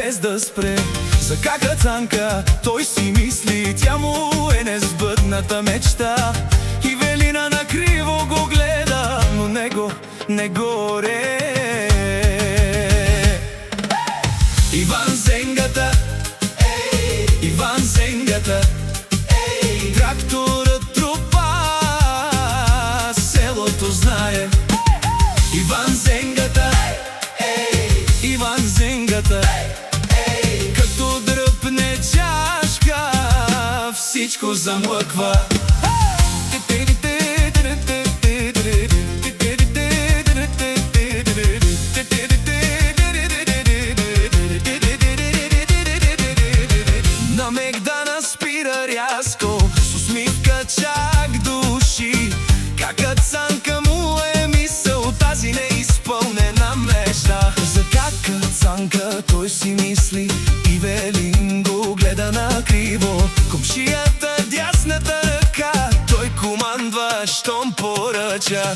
без да спре. За кака Цанка той си мисли, тя му е несбъдната мечта. И Велина накриво го гледа, но него не горе. Иван Зенгата, Иван Зенгата, тракторът трупа, селото знае. Иван Зенгата, Иван Зенгата, като дръпне чашка, всичко замлъква. На Мегдана спира рязко, с усмивка чак души. Кака Цанка му е мисъл, тази неизпълнена мечта. За кака Цанка той си мисли, и Велин го гледа накриво. Комшията дясната ръка, той командва, щом поръча.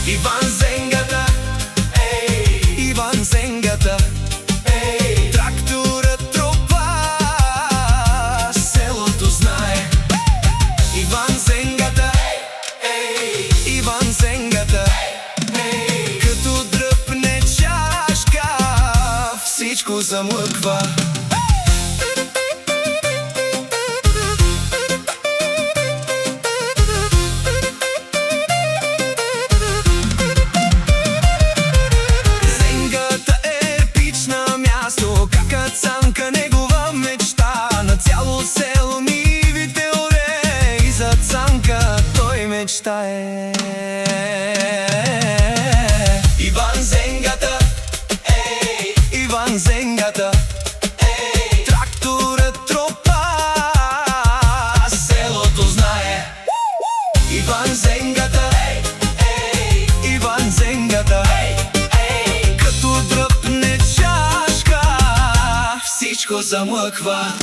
Иван Зенгата, Иван Зенгата, тракторът тропа, селото знае. Иван Зенгата, Иван Зенгата, като дръпне чашка, всичко замлъква. Кака Цанка негова мечта, на цяло село нивите оре. И за Цанка той мечтае. Иван Зенгата, Иван Зенгата, тракторът тропа, селото знае. Иван Зенгата, Иван Зенгата, като дръпне чашка, всичко замлъква.